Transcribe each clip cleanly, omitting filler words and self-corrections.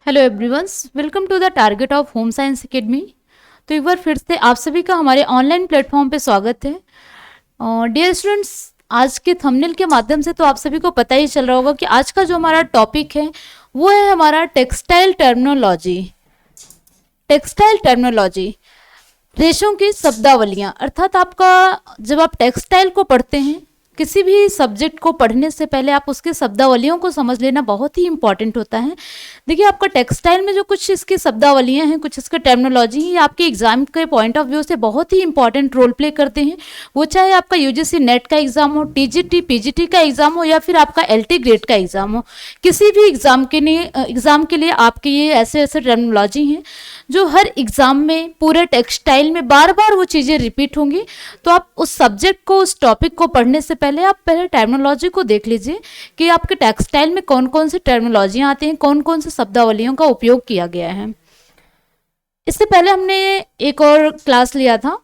Hello everyone, welcome to the target of home science academy. तो एक बार फिर से आप सभी का हमारे ऑनलाइन प्लेटफॉर्म पे स्वागत है। डियर स्टूडेंट्स, आज के थंबनेल के माध्यम से तो आप सभी को पता ही चल रहा होगा कि आज का जो हमारा टॉपिक है वो है हमारा टेक्सटाइल टर्मिनोलॉजी। टेक्सटाइल टर्मिनोलॉजी, रेशों की शब्दावलियां। अर्थात आपका जब आप टेक्सटाइल को पढ़ते हैं, किसी भी सब्जेक्ट को पढ़ने से पहले आप उसके शब्दावलियों को समझ लेना बहुत ही इंपॉर्टेंट होता है। देखिए, आपका टेक्सटाइल में जो कुछ इसकी शब्दावलियां हैं, कुछ इसका टर्मिनोलॉजी है, आपके एग्जाम के पॉइंट ऑफ व्यू से बहुत ही इंपॉर्टेंट रोल प्ले करते हैं। वो चाहे आपका यूजीसी नेट का एग्जाम हो, टीजीटी पीजीटी का एग्जाम हो, या फिर आपका एलटी ग्रेड का एग्जाम हो, किसी भी एग्जाम के लिए आपके ये ऐसे ऐसे टर्मिनोलॉजी हैं जो हर एग्जाम में पूरे टेक्सटाइल में बार बार वो चीज़ें रिपीट होंगी। तो आप उस सब्जेक्ट को, उस टॉपिक को पढ़ने से पहले आप पहले टर्मिनोलॉजी को देख लीजिए कि आपके टेक्सटाइल में कौन कौन सी टर्मिनोलॉजियाँ आती हैं, कौन कौन से शब्दावलियों का उपयोग किया गया है। इससे पहले हमने एक और क्लास लिया था,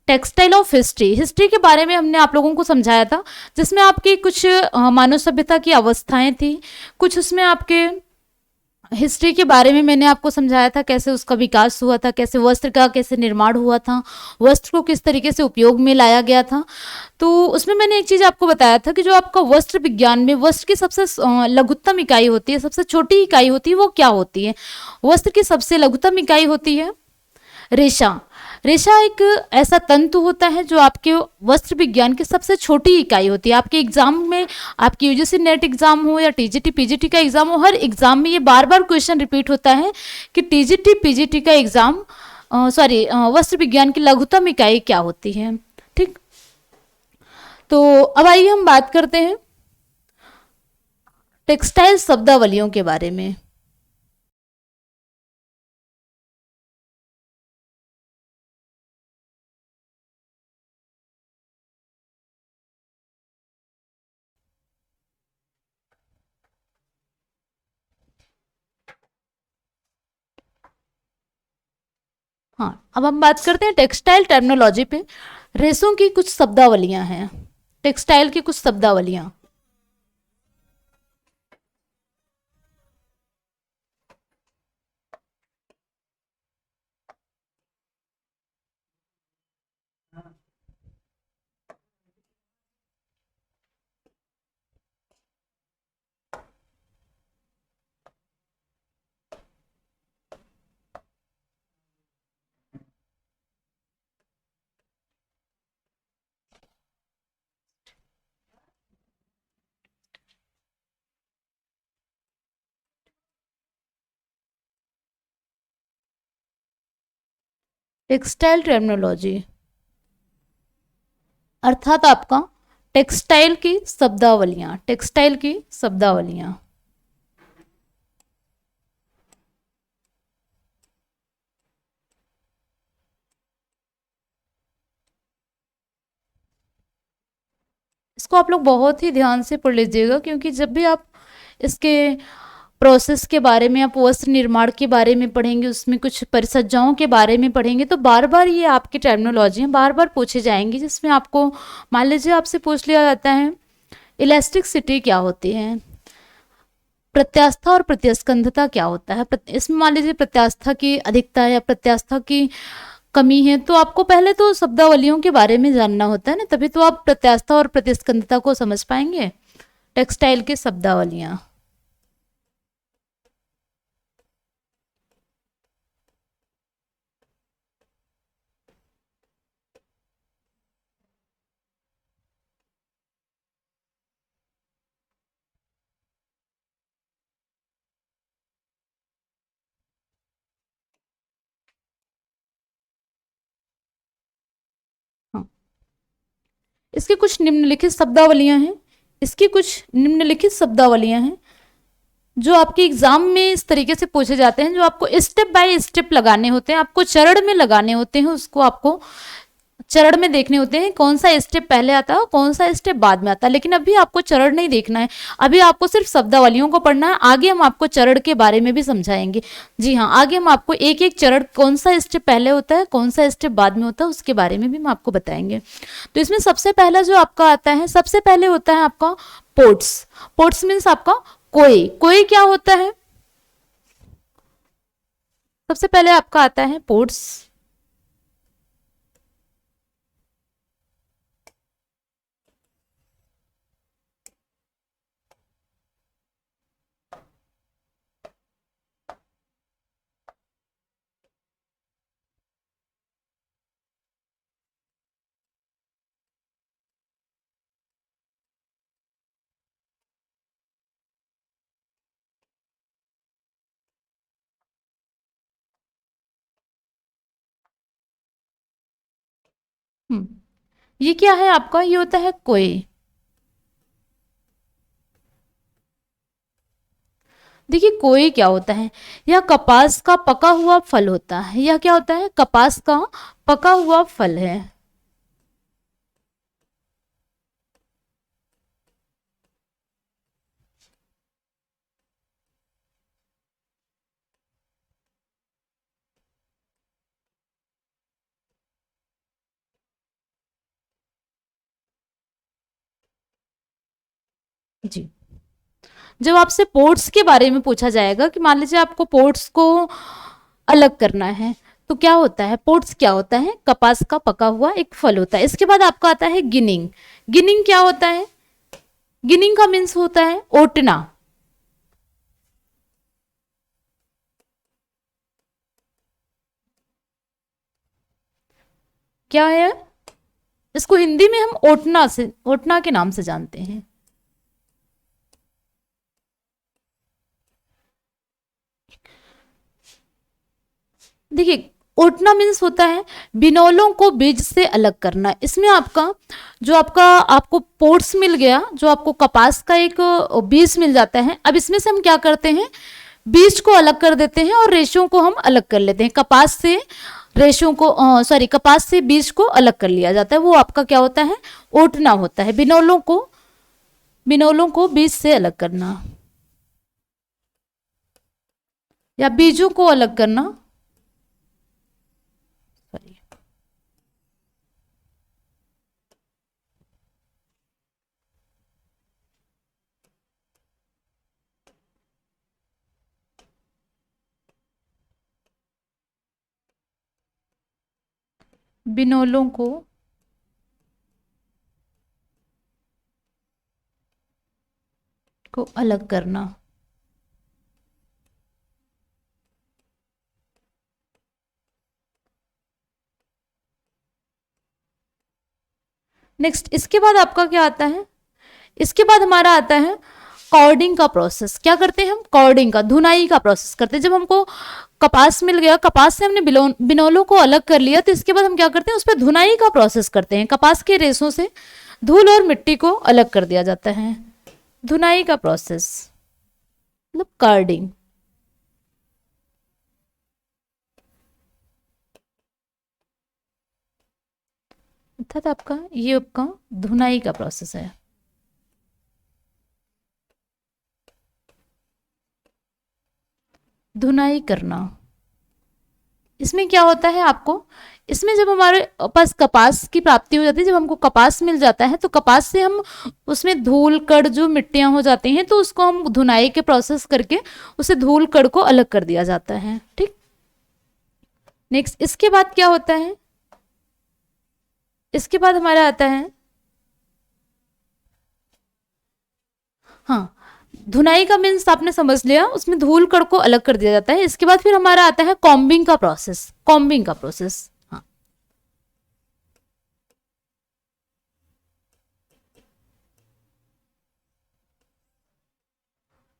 टेक्सटाइल ऑफ हिस्ट्री। हिस्ट्री के बारे में हमने आप लोगों को समझाया था, जिसमें आपकी कुछ मानव सभ्यता की अवस्थाएं थी, कुछ उसमें आपके हिस्ट्री के बारे में मैंने आपको समझाया था, कैसे उसका विकास हुआ था, कैसे वस्त्र का कैसे निर्माण हुआ था, वस्त्र को किस तरीके से उपयोग में लाया गया था। तो उसमें मैंने एक चीज़ आपको बताया था कि जो आपका वस्त्र विज्ञान में वस्त्र की सबसे लघुत्तम इकाई होती है, सबसे छोटी इकाई होती है, वो क्या होती है? वस्त्र की सबसे लघुत्तम इकाई होती है रेशा। रेशा एक ऐसा तंतु होता है जो आपके वस्त्र विज्ञान की सबसे छोटी इकाई होती है। आपके एग्जाम में, आपकी यूजीसी नेट एग्जाम हो या टीजीटी पीजीटी का एग्जाम हो, हर एग्जाम में ये बार बार क्वेश्चन रिपीट होता है कि टीजीटी पीजीटी का एग्जाम वस्त्र विज्ञान की लघुत्तम इकाई क्या होती है। ठीक, तो अब आइए हम बात करते हैं टेक्सटाइल शब्दावलियों के बारे में। हाँ, अब हम बात करते हैं टेक्सटाइल टर्मिनोलॉजी पे। रेशों की कुछ शब्दावलियां हैं, टेक्सटाइल की कुछ शब्दावलियां। टेक्सटाइल टर्मिनोलॉजी अर्थात आपका टेक्सटाइल की शब्दावलियां, टेक्सटाइल की शब्दावलियां। इसको आप लोग बहुत ही ध्यान से पढ़ लीजिएगा, क्योंकि जब भी आप इसके प्रोसेस के बारे में, आप वस्त्र निर्माण के बारे में पढ़ेंगे, उसमें कुछ परिसज्जाओं के बारे में पढ़ेंगे, तो बार बार ये आपकी टर्मिनोलॉजी हैं बार बार पूछे जाएंगी, जिसमें आपको मान लीजिए आपसे पूछ लिया जाता है इलास्टिसिटी क्या होती है, प्रत्यास्था और प्रत्यस्कंधता क्या होता है। इसमें मान लीजिए प्रत्यास्था की अधिकता या प्रत्यास्था की कमी है, तो आपको पहले तो शब्दावलियों के बारे में जानना होता है ना, तभी तो आप प्रत्यास्था और प्रतिस्कंधता को समझ पाएंगे। टेक्सटाइल की शब्दावलियां। हाँ, इसकी कुछ निम्नलिखित शब्दावलियां हैं, इसकी कुछ निम्नलिखित शब्दावलियां हैं जो आपके एग्जाम में इस तरीके से पूछे जाते हैं, जो आपको स्टेप बाय स्टेप लगाने होते हैं, आपको चरण में लगाने होते हैं, उसको आपको चरण में देखने होते हैं, कौन सा स्टेप पहले आता है, कौन सा स्टेप बाद में आता है। लेकिन अभी आपको चरण नहीं देखना है, अभी आपको सिर्फ शब्दावलियों को पढ़ना है। आगे हम आपको चरण के बारे में भी समझाएंगे। जी हाँ, आगे हम आपको एक एक चरण, कौन सा स्टेप पहले होता है, कौन सा स्टेप बाद में होता है, उसके बारे में भी हम आपको बताएंगे। तो इसमें सबसे पहला जो आपका आता है, सबसे पहले होता है आपका पोर्ट्स। पोर्ट्स मीन्स आपका कोई। कोई क्या होता है? सबसे पहले आपका आता है पोर्ट्स। ये क्या है आपका, ये होता है कोय। देखिए कोय क्या होता है, यह कपास का पका हुआ फल होता है। यह क्या होता है, कपास का पका हुआ फल है। जी, जब आपसे पोर्ट्स के बारे में पूछा जाएगा कि मान लीजिए आपको पोर्ट्स को अलग करना है, तो क्या होता है, पोर्ट्स क्या होता है, कपास का पका हुआ एक फल होता है। इसके बाद आपका आता है गिनिंग। गिनिंग क्या होता है, गिनिंग का मीन्स होता है ओटना। क्या है, इसको हिंदी में हम ओटना से, ओटना के नाम से जानते हैं। देखिए ओटना मीन्स होता है बिनौलों को बीज से अलग करना। इसमें आपका जो आपका आपको पोर्ट्स मिल गया, जो आपको कपास का एक बीज मिल जाता है, अब इसमें से हम क्या करते हैं, बीज को अलग कर देते हैं और रेशों को हम अलग कर लेते हैं। कपास से रेशों को सॉरी कपास से बीज को अलग कर लिया जाता है, वो आपका क्या होता है, ओटना होता है। बिनौलों को बीज से अलग करना या बीजों को अलग करना, सॉरी, बिनौलों को अलग करना। नेक्स्ट इसके बाद आपका क्या आता है, इसके बाद हमारा आता है कॉर्डिंग का प्रोसेस। क्या करते हैं हम, कॉर्डिंग का, धुनाई का प्रोसेस करते हैं। जब हमको कपास मिल गया, कपास से हमने बिनौलों को अलग कर लिया, तो इसके बाद हम क्या करते हैं, उस पर धुनाई का प्रोसेस करते हैं। कपास के रेशों से धूल और मिट्टी को अलग कर दिया जाता है। धुनाई का प्रोसेस मतलब कार्डिंग, अर्थात आपका ये आपका धुनाई का प्रोसेस है। धुनाई करना, इसमें क्या होता है आपको, इसमें जब हमारे पास कपास की प्राप्ति हो जाती है, जब हमको कपास मिल जाता है, तो कपास से हम उसमें धूल कण जो मिट्टियां हो जाती हैं, तो उसको हम धुनाई के प्रोसेस करके उसे धूल कण को अलग कर दिया जाता है। ठीक, नेक्स्ट इसके बाद क्या होता है, इसके बाद हमारा आता है, हाँ, धुनाई का मीन्स आपने समझ लिया, उसमें धूल कण को अलग कर दिया जाता है। इसके बाद फिर हमारा आता है कॉम्बिंग का प्रोसेस। कॉम्बिंग का प्रोसेस, हाँ,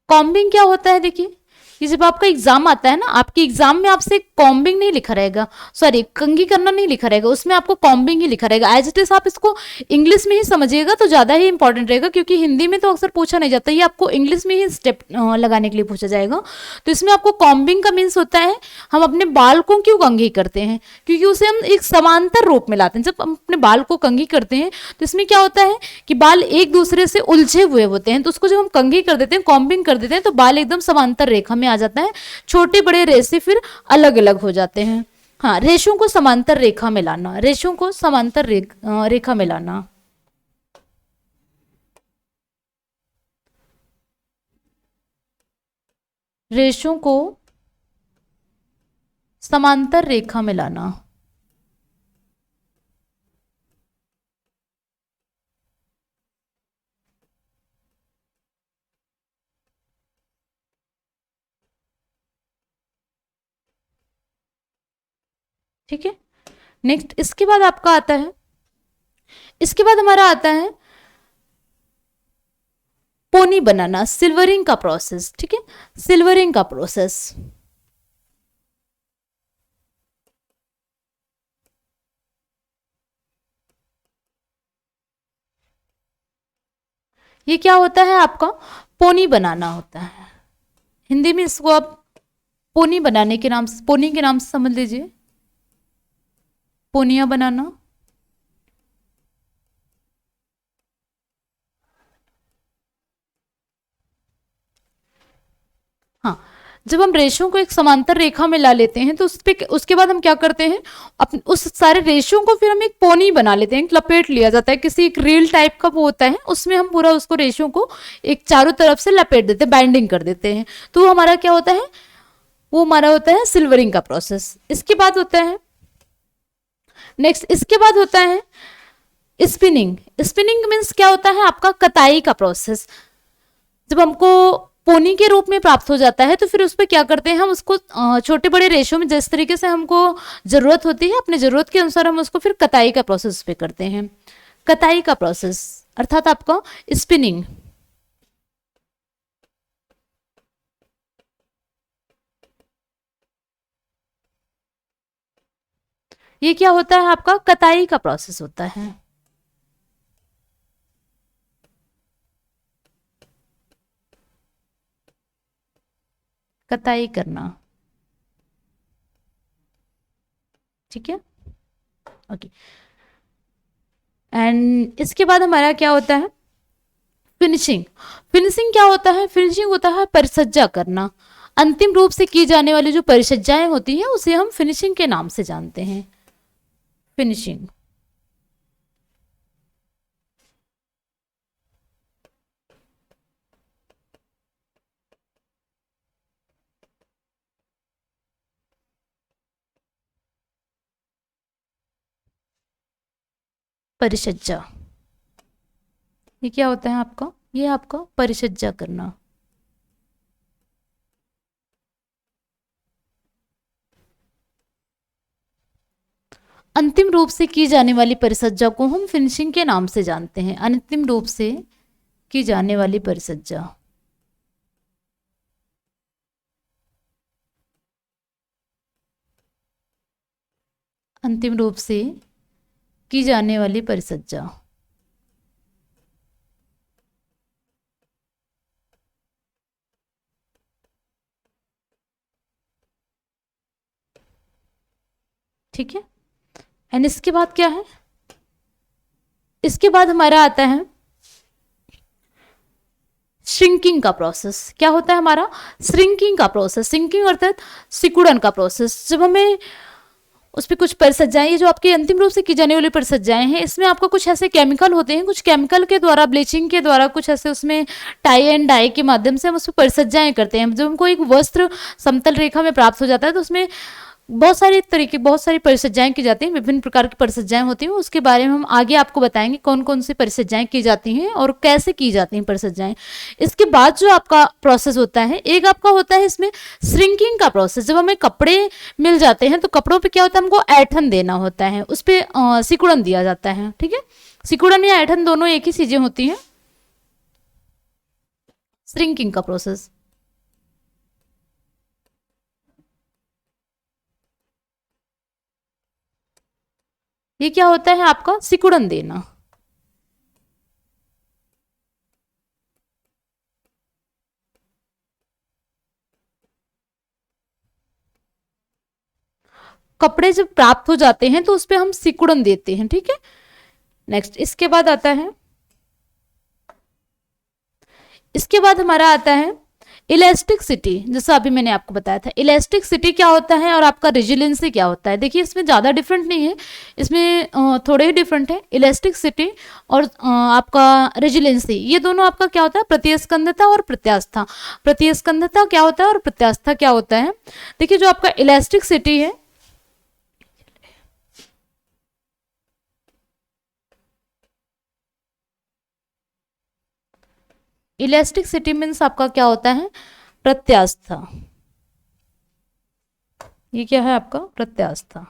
कॉम्बिंग क्या होता है, देखिए कि जब आपका एग्जाम आता है ना, आपके एग्जाम में आपसे कॉम्बिंग नहीं लिखा रहेगा, सॉरी कंघी करना नहीं लिखा रहेगा, उसमें आपको कॉम्बिंग ही लिखा रहेगा। एज इट इज आप इसको इंग्लिश में ही समझिएगा तो ज्यादा ही इंपॉर्टेंट रहेगा, क्योंकि हिंदी में तो अक्सर पूछा नहीं जाता, ये आपको इंग्लिश में ही स्टेप लगाने के लिए पूछा जाएगा। तो इसमें आपको कॉम्बिंग का मीन्स होता है, हम अपने बाल को क्यों कंघी करते हैं, क्योंकि उसे हम एक समांतर रूप में लाते हैं। जब हम अपने बाल को कंघी करते हैं तो इसमें क्या होता है कि बाल एक दूसरे से उलझे हुए होते हैं, तो उसको जब हम कंघी कर देते हैं, कॉम्बिंग कर देते हैं, तो बाल एकदम समांतर रेखा में आ जाता है। छोटे बड़े रेशे फिर अलग अलग हो जाते हैं। हाँ, रेशों को समांतर रेखा में लाना, रेशों को समांतर रेखा में लाना। रेशों को समांतर रेखा मिलाना। ठीक है, नेक्स्ट इसके बाद आपका आता है, इसके बाद हमारा आता है पोनी बनाना, सिल्वरिंग का प्रोसेस। ठीक है, सिल्वरिंग का प्रोसेस। ये क्या होता है आपका, पोनी बनाना होता है। हिंदी में इसको आप पोनी बनाने के नाम से, पोनी के नाम से समझ लीजिए, पोनिया बनाना। हाँ, जब हम रेशों को एक समांतर रेखा में ला लेते हैं तो उस पे, उसके बाद हम क्या करते हैं, उस सारे रेशों को फिर हम एक पोनी बना लेते हैं, लपेट लिया जाता है, किसी एक रील टाइप का वो होता है, उसमें हम पूरा उसको रेशों को एक चारों तरफ से लपेट देते हैं, बाइंडिंग कर देते हैं। तो हमारा क्या होता है, वो हमारा होता है सिल्वरिंग का प्रोसेस। इसके बाद होता है नेक्स्ट, इसके बाद होता है स्पिनिंग। स्पिनिंग मीन्स क्या होता है आपका, कताई का प्रोसेस। जब हमको पोनी के रूप में प्राप्त हो जाता है तो फिर उस पर क्या करते हैं, हम उसको छोटे बड़े रेशों में जिस तरीके से हमको जरूरत होती है, अपने जरूरत के अनुसार हम उसको फिर कताई का प्रोसेस पे करते हैं। कताई का प्रोसेस अर्थात आपका स्पिनिंग। ये क्या होता है आपका, कताई का प्रोसेस होता है। कताई करना। ठीक है, ओके। एंड इसके बाद हमारा क्या होता है, फिनिशिंग। फिनिशिंग क्या होता है, फिनिशिंग होता है परिसज्जा करना। अंतिम रूप से की जाने वाली जो परिसज्जाएं होती हैं उसे हम फिनिशिंग के नाम से जानते हैं, फिनिशिंग। परिसज्जा, ये क्या होता है आपका, ये आपका परिसज्जा करना। अंतिम रूप से की जाने वाली परिसज्जा को हम फिनिशिंग के नाम से जानते हैं, अंतिम रूप से की जाने वाली परिसज्जा। अंतिम रूप से की जाने वाली परिसज्जा। ठीक है, एंड इसके बाद क्या है, इसके बाद हमारा आता है श्रिंकिंग का प्रोसेस। क्या होता है हमारा, श्रिंकिंग का प्रोसेस। श्रिंकिंग अर्थात सिकुड़न का प्रोसेस। जब हमें उस पर कुछ परिसज्जाएं, ये जो आपके अंतिम रूप से की जाने वाली परिसज्जाएं हैं, इसमें आपका कुछ ऐसे केमिकल होते हैं, कुछ केमिकल के द्वारा, ब्लीचिंग के द्वारा, कुछ ऐसे उसमें टाई एंड डाई के माध्यम से हम उस पर परिसज्जाएं करते हैं। जब हमको एक वस्त्र समतल रेखा में प्राप्त हो जाता है तो उसमें बहुत सारे तरीके, बहुत सारी परिसज्जाएं की जाती हैं, विभिन्न प्रकार की परिसज्जाएं होती हैं। उसके बारे में हम आगे आपको बताएंगे कौन कौन सी परिसज्जाएं की जाती हैं और कैसे की जाती हैं परिसज्जाएं। इसके बाद जो आपका प्रोसेस होता है, एक आपका होता है इसमें श्रिंकिंग का प्रोसेस। जब हमें कपड़े मिल जाते हैं तो कपड़ों पे क्या होता है, हमको ऐठन देना होता है, उस पर सिकुड़न दिया जाता है। ठीक है, सिकुड़न या ऐठन दोनों एक ही चीजें होती हैं। श्रिंकिंग का प्रोसेस, ये क्या होता है आपका, सिकुड़न देना। कपड़े जब प्राप्त हो जाते हैं तो उस पर हम सिकुड़न देते हैं। ठीक है, नेक्स्ट इसके बाद आता है, इसके बाद हमारा आता है इलास्टिसिटी, जैसा अभी मैंने आपको बताया था, इलास्टिसिटी क्या होता है और आपका रेजिलेंसी क्या होता है। देखिए इसमें ज़्यादा डिफरेंट नहीं है, इसमें थोड़े ही डिफरेंट है। इलास्टिसिटी और आपका रेजिलेंसी, ये दोनों आपका क्या होता है, प्रतिस्कंदता और प्रत्यास्था। प्रतिस्कंदता क्या होता है और प्रत्यास्था क्या होता है। देखिए जो आपका इलास्टिसिटी है, इलास्टिसिटी मीन्स आपका क्या होता है, प्रत्यास्था। ये क्या है आपका, प्रत्यास्था।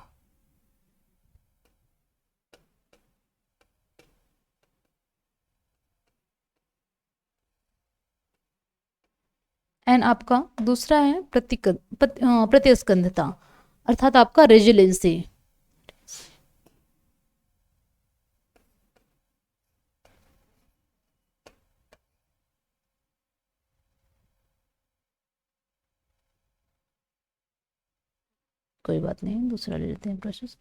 एंड आपका दूसरा है प्रतिस्कंदता, अर्थात आपका रेजिलेंसी। कोई बात नहीं, दूसरा ले लेते हैं प्रोसेस।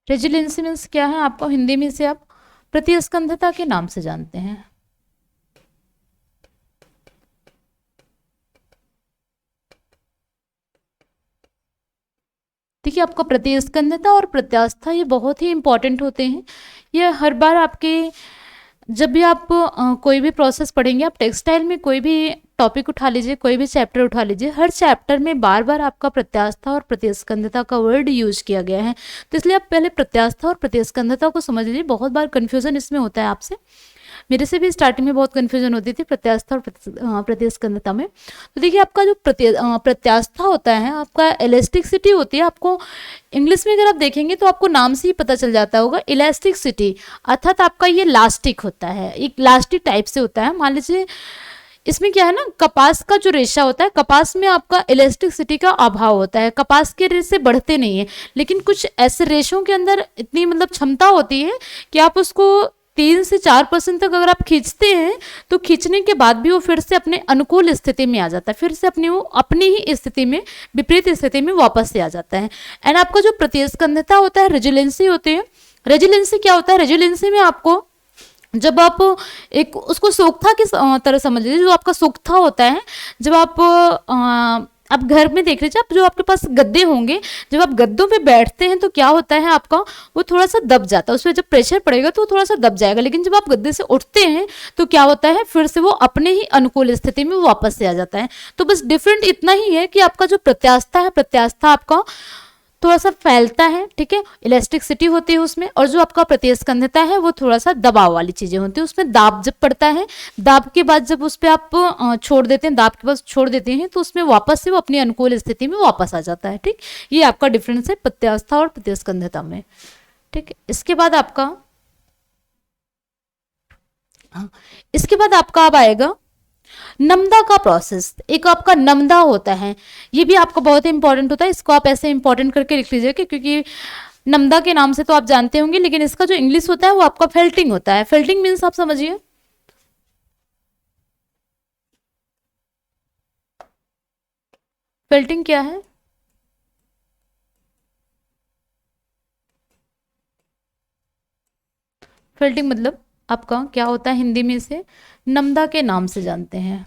रेजिलेंसी मीन्स क्या है, आपको हिंदी में से आप प्रतिस्कंदता के नाम से जानते हैं। देखिए आपका प्रतिस्कंदता और प्रत्यास्था ये बहुत ही इंपॉर्टेंट होते हैं। ये हर बार आपके, जब भी आप कोई भी प्रोसेस पढ़ेंगे, आप टेक्सटाइल में कोई भी टॉपिक उठा लीजिए, कोई भी चैप्टर उठा लीजिए, हर चैप्टर में बार बार आपका प्रत्यास्था और प्रतिस्कंदता का वर्ड यूज किया गया है। तो इसलिए आप पहले प्रत्यास्था और प्रतिस्कंदता को समझ लीजिए। बहुत बार कन्फ्यूजन इसमें होता है आपसे, मेरे से भी स्टार्टिंग में बहुत कन्फ्यूजन होती थी प्रत्यास्था और प्रतिस्कंदता में। तो देखिए आपका जो प्रत्यास्था होता है, आपका इलास्टिसिटी होती है। आपको इंग्लिश में अगर आप देखेंगे तो आपको नाम से ही पता चल जाता होगा, इलास्टिसिटी, अर्थात आपका ये लास्टिक होता है, एक लास्टिक टाइप से होता है। मान लीजिए इसमें क्या है ना, कपास का जो रेशा होता है, कपास में आपका इलास्टिसिटी का अभाव होता है, कपास के रेशे बढ़ते नहीं है। लेकिन कुछ ऐसे रेशों के अंदर इतनी मतलब क्षमता होती है कि आप उसको 3 से 4% तक अगर आप खींचते हैं तो खींचने के बाद भी वो फिर से अपने अनुकूल स्थिति में आ जाता है, फिर से वो अपनी ही स्थिति में, विपरीत स्थिति में वापस से आ जाता है। एंड आपका जो प्रतिस्कंदता होता है, रेजिलेंसी होती है। रेजिलेंसी क्या होता है, रेजिलेंसी में आपको जब आप एक उसको सोख्ता की तरह समझ लीजिए, जो आपका सोख्ता होता है, जब आप घर में देख लीजिए, आप जो आपके पास गद्दे होंगे, जब आप गद्दों पे बैठते हैं तो क्या होता है आपका, वो थोड़ा सा दब जाता है, उसमें जब प्रेशर पड़ेगा तो वो थोड़ा सा दब जाएगा। लेकिन जब आप गद्दे से उठते हैं तो क्या होता है, फिर से वो अपने ही अनुकूल स्थिति में वापस से आ जाता है। तो बस डिफरेंट इतना ही है कि आपका जो प्रत्यास्था है, प्रत्यास्था आपका थोड़ा सा फैलता है, ठीक है, इलास्टिसिटी होती है उसमें। और जो आपका प्रतिस्कंदता है वो थोड़ा सा दबाव वाली चीजें होती है, उसमें दाब जब पड़ता है, दाब के बाद जब उस पर आप छोड़ देते हैं, दाब के बाद छोड़ देते हैं तो उसमें वापस से वो अपनी अनुकूल स्थिति में वापस आ जाता है। ठीक, ये आपका डिफरेंस है प्रत्यास्था और प्रतिस्कंदता में। ठीक है, इसके बाद आपका, हाँ, इसके बाद आपका अब आएगा नमदा का प्रोसेस। एक आपका नमदा होता है, ये भी आपका बहुत इंपॉर्टेंट होता है, इसको आप ऐसे इंपॉर्टेंट करके लिख लीजिए क्योंकि नमदा के नाम से तो आप जानते होंगे, लेकिन इसका जो इंग्लिश होता है वो आपका फेल्टिंग होता है। फेल्टिंग मीन्स आप समझिए, फेल्टिंग क्या है, फेल्टिंग मतलब आपका क्या होता है, हिंदी में इसे नमदा के नाम से जानते हैं।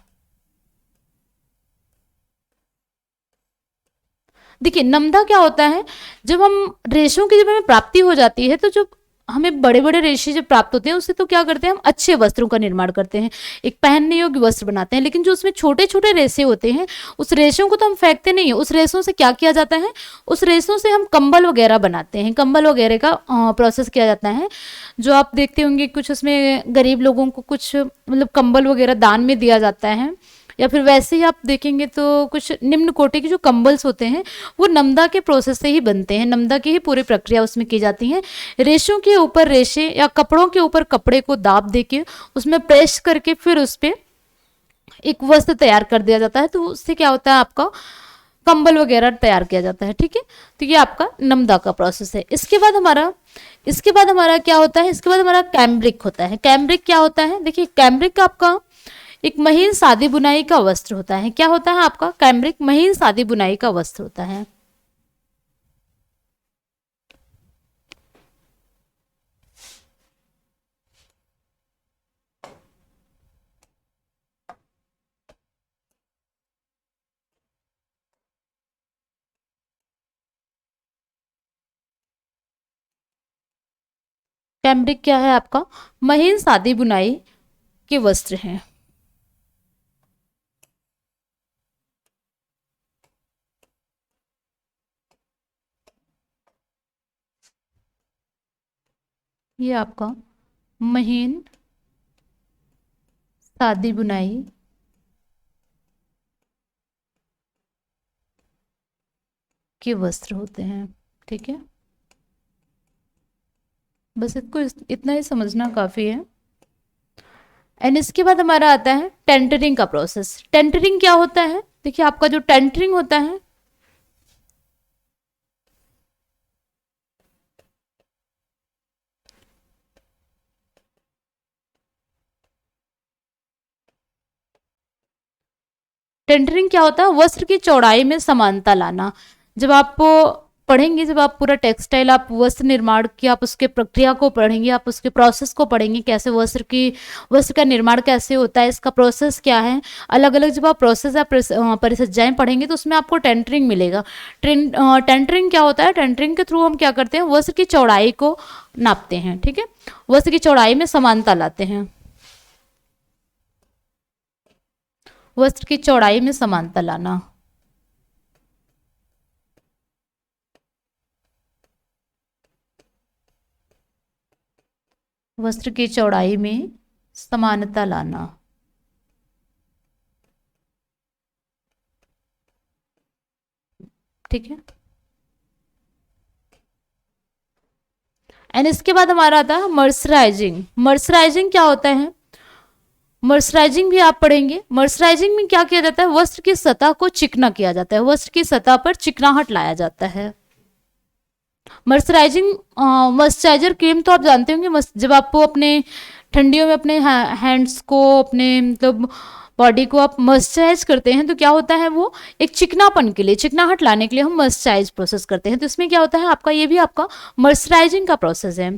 देखिए नमदा क्या होता है, जब हम रेशों की जब हमें प्राप्ति हो जाती है तो जो हमें बड़े बड़े रेशे जब प्राप्त होते हैं उससे तो क्या करते हैं, हम अच्छे वस्त्रों का निर्माण करते हैं, एक पहनने योग्य वस्त्र बनाते हैं। लेकिन जो उसमें छोटे छोटे रेशे होते हैं, उस रेशों को तो हम फेंकते नहीं है, उस रेशों से क्या किया जाता है, उस रेशों से हम कंबल वगैरह बनाते हैं, कंबल वगैरह का प्रोसेस किया जाता है। जो आप देखते होंगे कुछ उसमें गरीब लोगों को कुछ मतलब कंबल वगैरह दान में दिया जाता है, या फिर वैसे ही आप देखेंगे तो कुछ निम्न कोटि के जो कंबल्स होते हैं वो नमदा के प्रोसेस से ही बनते हैं, नमदा की ही पूरी प्रक्रिया उसमें की जाती है। रेशों के ऊपर रेशे या कपड़ों के ऊपर कपड़े को दाब देके उसमें प्रेस करके फिर उस पर एक वस्त्र तैयार कर दिया जाता है, तो उससे क्या होता है, आपका कंबल वगैरह तैयार किया जाता है। ठीक है, तो ये आपका नमदा का प्रोसेस है। इसके बाद हमारा क्या होता है, इसके बाद हमारा कैम्ब्रिक होता है। कैम्ब्रिक क्या होता है, देखिए कैम्ब्रिक आपका एक महीन सादी बुनाई का वस्त्र होता है। क्या होता है आपका? कैम्ब्रिक महीन सादी बुनाई का वस्त्र होता है। कैम्ब्रिक क्या है आपका? महीन सादी बुनाई के वस्त्र हैं। ये आपका महीन सादी बुनाई के वस्त्र होते हैं। ठीक है, बस इसको इतना ही समझना काफी है। एंड इसके बाद हमारा आता है टेंटरिंग का प्रोसेस। टेंटरिंग क्या होता है? देखिए आपका जो टेंटरिंग होता है, टेंटरिंग क्या होता है? वस्त्र की चौड़ाई में समानता लाना। जब आप पढ़ेंगे, जब आप पूरा टेक्सटाइल, आप वस्त्र निर्माण की आप उसके प्रक्रिया को पढ़ेंगे, आप उसके प्रोसेस को पढ़ेंगे, कैसे वस्त्र का निर्माण कैसे होता है, इसका प्रोसेस क्या है, अलग अलग जब आप प्रोसेस या परिसज्जाएं पढ़ेंगे तो उसमें आपको टेंटरिंग मिलेगा। टेंटरिंग क्या होता है? टेंटरिंग के थ्रू हम क्या करते हैं? वस्त्र की चौड़ाई को नापते हैं। ठीक है, वस्त्र की चौड़ाई में समानता लाते हैं। वस्त्र की चौड़ाई में समानता लाना। वस्त्र की चौड़ाई में समानता लाना। ठीक है, एंड इसके बाद हमारा आता है मर्सराइजिंग। मर्सराइजिंग क्या होता है? मर्सराइजिंग भी आप पढ़ेंगे। मर्सराइजिंग में क्या किया जाता है? वस्त्र की सतह को चिकना किया जाता है, वस्त्र की सतह पर चिकनाहट लाया जाता है। मर्सराइजिंग मॉइस्चराइजर क्रीम तो आप जानते होंगे, जब आपको अपने ठंडियों में अपने हैंड्स को, अपने मतलब बॉडी को आप मॉइस्चराइज करते हैं तो क्या होता है? वो एक चिकनापन के लिए, चिकनाहट लाने के लिए हम मॉइस्चराइज प्रोसेस करते हैं। तो इसमें क्या होता है आपका? ये भी आपका मॉइस्चराइजिंग का प्रोसेस है।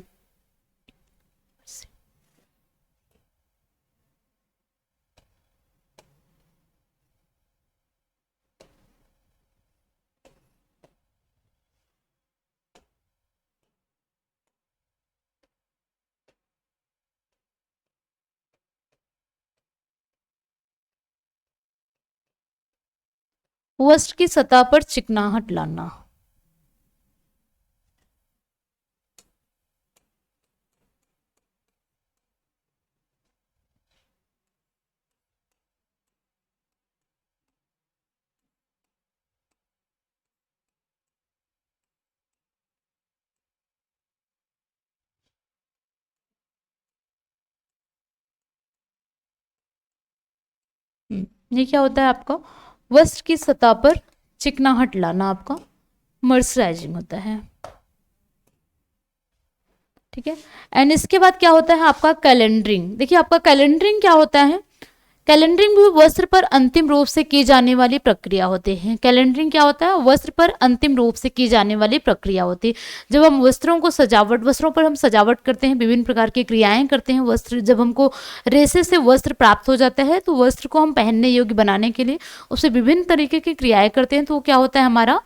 वस्त्र की सतह पर चिकनाहट लाना। ये क्या होता है आपका? वस्त्र की सतह पर चिकनाहट लाना आपका मर्सराइजिंग होता है। ठीक है, एंड इसके बाद क्या होता है आपका? कैलेंडरिंग। देखिए आपका कैलेंडरिंग क्या होता है? कैलेंडरिंग भी वस्त्र पर अंतिम रूप से की जाने वाली प्रक्रिया होती है। कैलेंडरिंग क्या होता है? वस्त्र पर अंतिम रूप से की जाने वाली प्रक्रिया होती है। जब हम वस्त्रों पर हम सजावट करते हैं, विभिन्न प्रकार की क्रियाएं करते हैं। वस्त्र जब हमको रेसे से वस्त्र प्राप्त हो जाता है तो वस्त्र को हम पहनने योग्य बनाने के लिए उससे विभिन्न तरीके की क्रियाएं करते हैं। तो वो क्या होता है हमारा?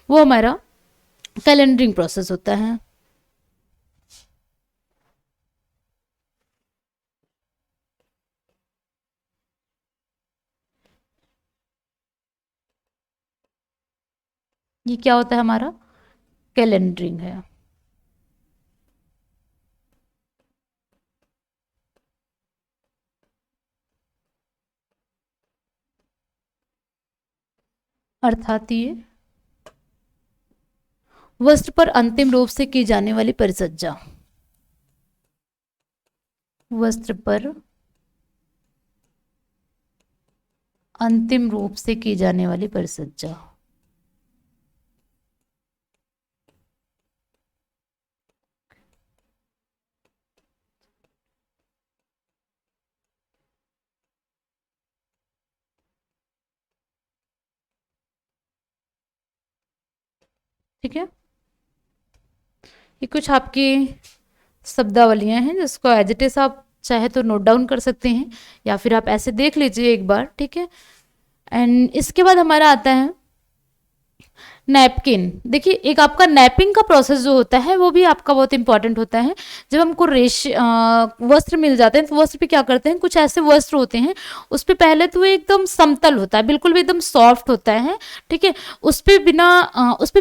वो हमारा कैलेंडरिंग प्रोसेस होता है। ये क्या होता है हमारा? कैलेंडरिंग है। अर्थात ये वस्त्र पर अंतिम रूप से की जाने वाली परिसज्जा। वस्त्र पर अंतिम रूप से की जाने वाली परिसज्जा। ठीक है, ये कुछ आपकी शब्दावलियां हैं जिसको एज इट इज आप चाहे तो नोट डाउन कर सकते हैं या फिर आप ऐसे देख लीजिए एक बार, ठीक है। एंड इसके बाद हमारा आता है नैपकिन। देखिए, एक आपका नैपिंग का प्रोसेस जो होता है वो भी आपका बहुत इंपॉर्टेंट होता है। जब हमको वस्त्र मिल जाते हैं तो वस्त्र पे क्या करते हैं, कुछ ऐसे वस्त्र होते हैं उस पे पहले तो वो एकदम समतल होता है, बिल्कुल भी एकदम सॉफ्ट होता है, ठीक है। उस पे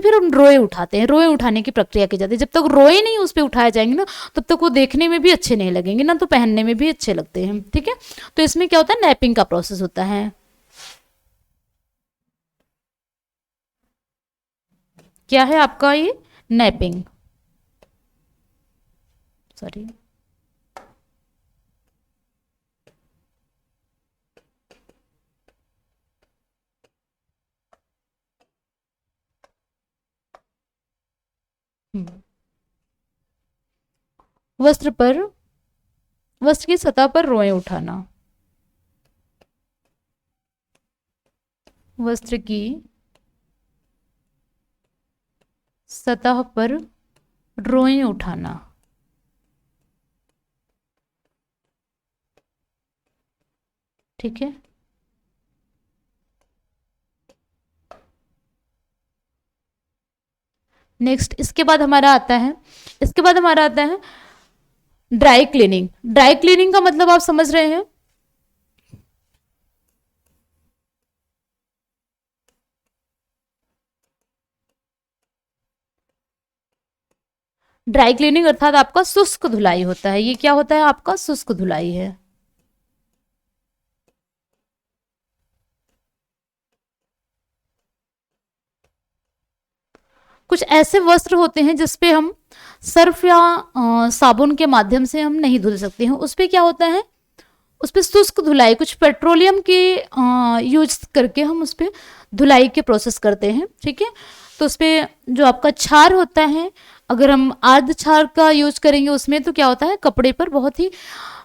फिर हम रोए उठाते हैं, रोए उठाने की प्रक्रिया की जाती है। जब तक रोए नहीं उस पे उठाए जाएंगे ना, तब तक वो देखने में भी अच्छे नहीं लगेंगे ना, तो पहनने में भी अच्छे लगते हैं, ठीक है। तो इसमें क्या होता है, नैपिंग का प्रोसेस होता है। क्या है आपका ये नैपिंग, सॉरी। वस्त्र पर, वस्त्र की सतह पर रोएं उठाना, वस्त्र की सतह पर रोएं उठाना, ठीक है। नेक्स्ट इसके बाद हमारा आता है, इसके बाद हमारा आता है ड्राई क्लीनिंग। ड्राई क्लीनिंग का मतलब आप समझ रहे हैं, ड्राई क्लीनिंग अर्थात आपका शुष्क धुलाई होता है। ये क्या होता है, आपका शुष्क धुलाई है। कुछ ऐसे वस्त्र होते हैं जिसपे हम सर्फ या साबुन के माध्यम से हम नहीं धुल सकते हैं। उस पे क्या होता है, उस पे शुष्क धुलाई, कुछ पेट्रोलियम के यूज करके हम उस पे धुलाई के प्रोसेस करते हैं, ठीक है। तो उस पे जो आपका क्षार होता है, अगर हम आर्द्र क्षार का यूज करेंगे उसमें, तो क्या होता है, कपड़े पर बहुत ही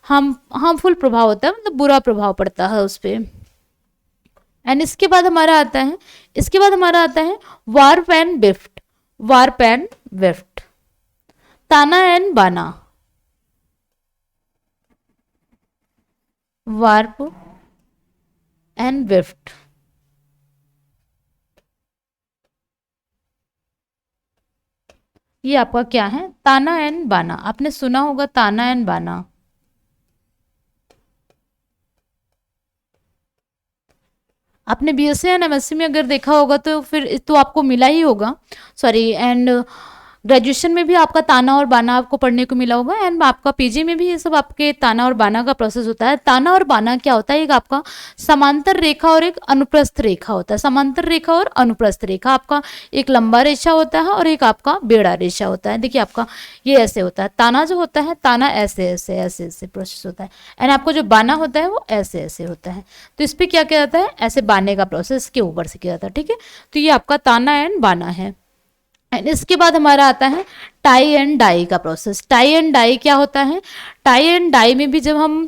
हार्मफुल प्रभाव होता है, मतलब बुरा प्रभाव पड़ता है उस पे। एंड इसके बाद हमारा आता है, इसके बाद हमारा आता है warp and weft. Warp and weft, ताना एंड बाना, वार्प एंड वेफ्ट। ये आपका क्या है, ताना एंड बाना। आपने सुना होगा ताना एंड बाना। आपने बीएससी एंड एमएससी में अगर देखा होगा तो फिर तो आपको मिला ही होगा, सॉरी। एंड ग्रेजुएशन में भी आपका ताना और बाना आपको पढ़ने को मिला होगा, एंड आपका पीजी में भी ये सब आपके ताना और बाना का प्रोसेस होता है। ताना और बाना क्या होता है, एक आपका समांतर रेखा और एक अनुप्रस्थ रेखा होता है। समांतर रेखा और अनुप्रस्थ रेखा, आपका एक लंबा रेखा होता है और एक आपका बेड़ा रेखा होता है। देखिए आपका ये ऐसे होता है, ताना जो होता है, ताना ऐसे ऐसे ऐसे ऐसे प्रोसेस होता है, एंड आपको जो बाना होता है वो ऐसे ऐसे होता है। तो इस पर क्या किया जाता है, ऐसे बाने का प्रोसेस के ऊपर से किया जाता है, ठीक है। तो ये आपका ताना एंड बाना है। एंड इसके बाद हमारा आता है टाई एंड डाई का प्रोसेस। टाई एंड डाई क्या होता है, टाई एंड डाई में भी जब हम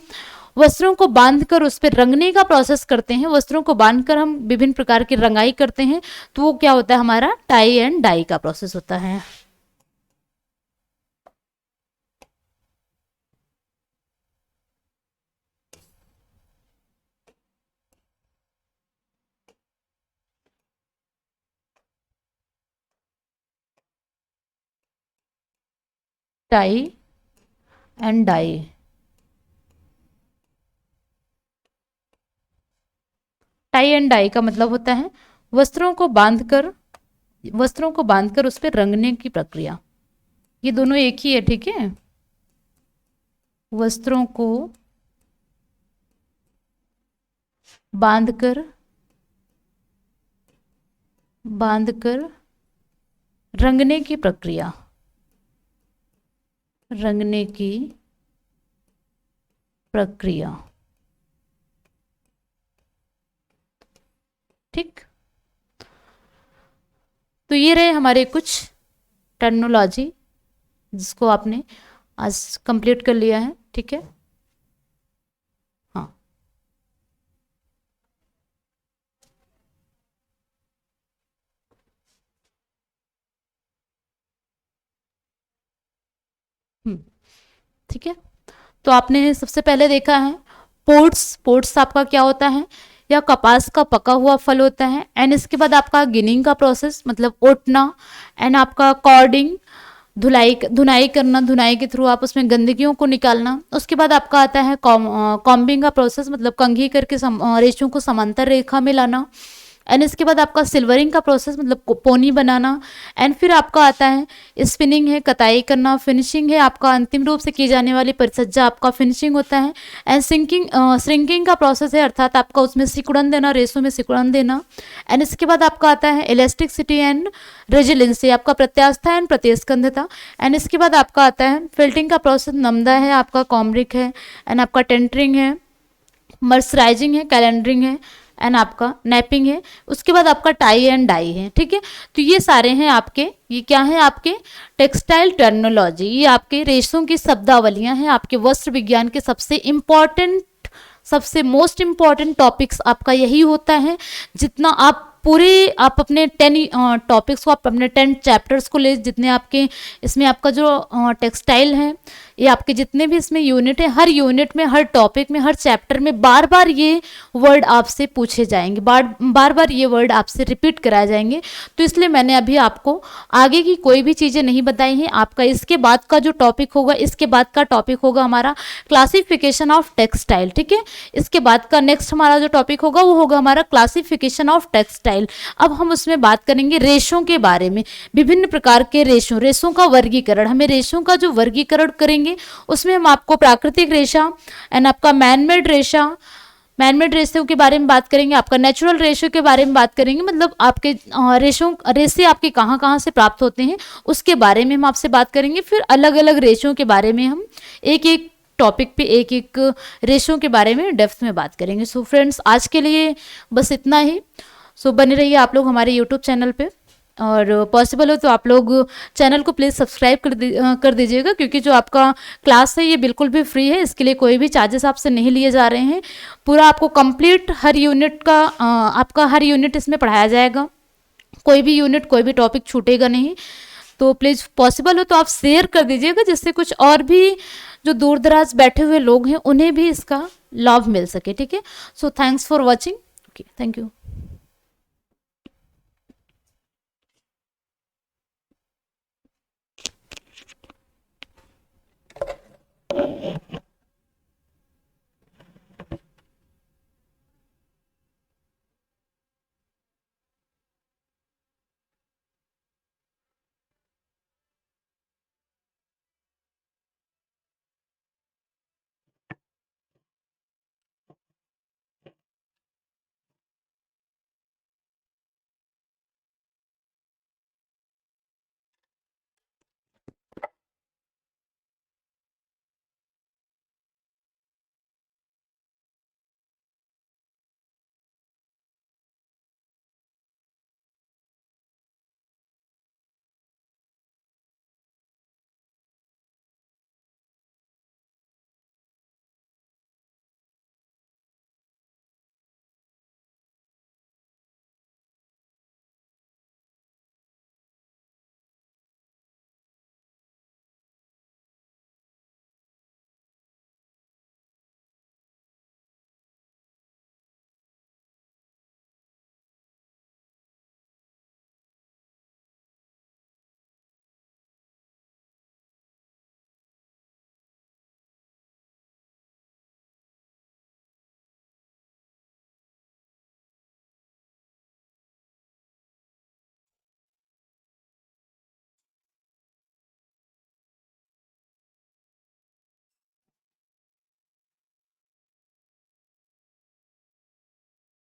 वस्त्रों को बांधकर उस पर रंगने का प्रोसेस करते हैं, वस्त्रों को बांधकर हम विभिन्न प्रकार की रंगाई करते हैं, तो वो क्या होता है, हमारा टाई एंड डाई का प्रोसेस होता है। Tie and dye, tie and dye का मतलब होता है वस्त्रों को बांधकर, वस्त्रों को बांधकर उस पर रंगने की प्रक्रिया। ये दोनों एक ही है, ठीक है। वस्त्रों को बांधकर, बांधकर रंगने की प्रक्रिया, रंगने की प्रक्रिया, ठीक। तो ये रहे हमारे कुछ टर्मिनोलॉजी जिसको आपने आज कंप्लीट कर लिया है, ठीक है। हाँ, ठीक है। तो आपने सबसे पहले देखा है पोर्ट्स। पोर्ट्स आपका क्या होता है, या कपास का पका हुआ फल होता है। एंड इसके बाद आपका गिनिंग का प्रोसेस मतलब ओटना। एंड आपका कॉर्डिंग, धुलाई धुनाई करना, धुनाई के थ्रू आप उसमें गंदगियों को निकालना। उसके बाद आपका आता है कॉम्बिंग का प्रोसेस मतलब कंघी करके रेशों को समांतर रेखा में लाना। एंड इसके बाद आपका सिल्वरिंग का प्रोसेस मतलब पोनी बनाना। एंड फिर आपका आता है स्पिनिंग है, कताई करना। फिनिशिंग है आपका अंतिम रूप से की जाने वाली परिसज्जा आपका फिनिशिंग होता है। एंड श्रिंकिंग का प्रोसेस है, अर्थात आपका उसमें सिकुड़न देना, रेसों में सिकुड़न देना। एंड इसके बाद आपका आता है इलास्टिसिटी एंड रेजिलेंसी, आपका प्रत्यास्था एंड प्रतिस्कंधता। एंड इसके बाद आपका आता है फिल्टिंग का प्रोसेस, नमदा है आपका, कॉम्ब्रिक है, एंड आपका टेंटरिंग है, मर्सराइजिंग है, कैलेंडरिंग है, एंड आपका नैपिंग है। उसके बाद आपका टाई एंड डाई है। ठीक है, तो ये सारे हैं आपके, ये क्या है आपके टेक्सटाइल टर्मिनोलॉजी, ये आपके रेशों की शब्दावलियां हैं। आपके वस्त्र विज्ञान के सबसे इंपॉर्टेंट, सबसे मोस्ट इंपॉर्टेंट टॉपिक्स आपका यही होता है। जितना आप पूरे आप अपने 10 टॉपिक्स को, आप अपने 10 चैप्टर्स को ले, जितने आपके इसमें आपका जो टेक्सटाइल है, ये आपके जितने भी इसमें यूनिट है, हर यूनिट में, हर टॉपिक में, हर चैप्टर में बार बार ये वर्ड आपसे पूछे जाएंगे, बार बार ये वर्ड आपसे रिपीट कराए जाएंगे। तो इसलिए मैंने अभी आपको आगे की कोई भी चीज़ें नहीं बताई हैं। आपका इसके बाद का जो टॉपिक होगा, इसके बाद का टॉपिक होगा हमारा क्लासिफिकेशन ऑफ टेक्सटाइल। ठीक है, इसके बाद का नेक्स्ट हमारा जो टॉपिक होगा वो होगा हमारा क्लासिफिकेशन ऑफ टेक्सटाइल। अब हम उसमें बात करेंगे रेशों के बारे में, विभिन्न प्रकार के रेशों, रेशों का वर्गीकरण। हमें रेशों का जो वर्गीकरण करेंगे उसमें हम आपको प्राकृतिक रेशा एंड आपका मैनमेड रेशा, मैनमेड रेशों के बारे में बात करेंगे, आपका नेचुरल रेशो के बारे में बात करेंगे, मतलब आपके रेशे आपके कहाँ कहाँ से प्राप्त होते हैं उसके बारे में हम आपसे बात करेंगे। फिर अलग अलग रेशों के बारे में हम एक एक टॉपिक पे एक एक रेशों के बारे में डेप्थ में बात करेंगे। सो फ्रेंड्स, आज के लिए बस इतना ही। सो बने रहिए आप लोग हमारे यूट्यूब चैनल पे, और पॉसिबल हो तो आप लोग चैनल को प्लीज़ सब्सक्राइब कर दीजिएगा, क्योंकि जो आपका क्लास है ये बिल्कुल भी फ्री है, इसके लिए कोई भी चार्जेस आपसे नहीं लिए जा रहे हैं। पूरा आपको कंप्लीट हर यूनिट का आपका हर यूनिट इसमें पढ़ाया जाएगा, कोई भी यूनिट, कोई भी टॉपिक छूटेगा नहीं। तो प्लीज़ पॉसिबल हो तो आप शेयर कर दीजिएगा, जिससे कुछ और भी जो दूर दराज बैठे हुए लोग हैं उन्हें भी इसका लाभ मिल सके। ठीक है, so thanks for watching. Okay, thank you.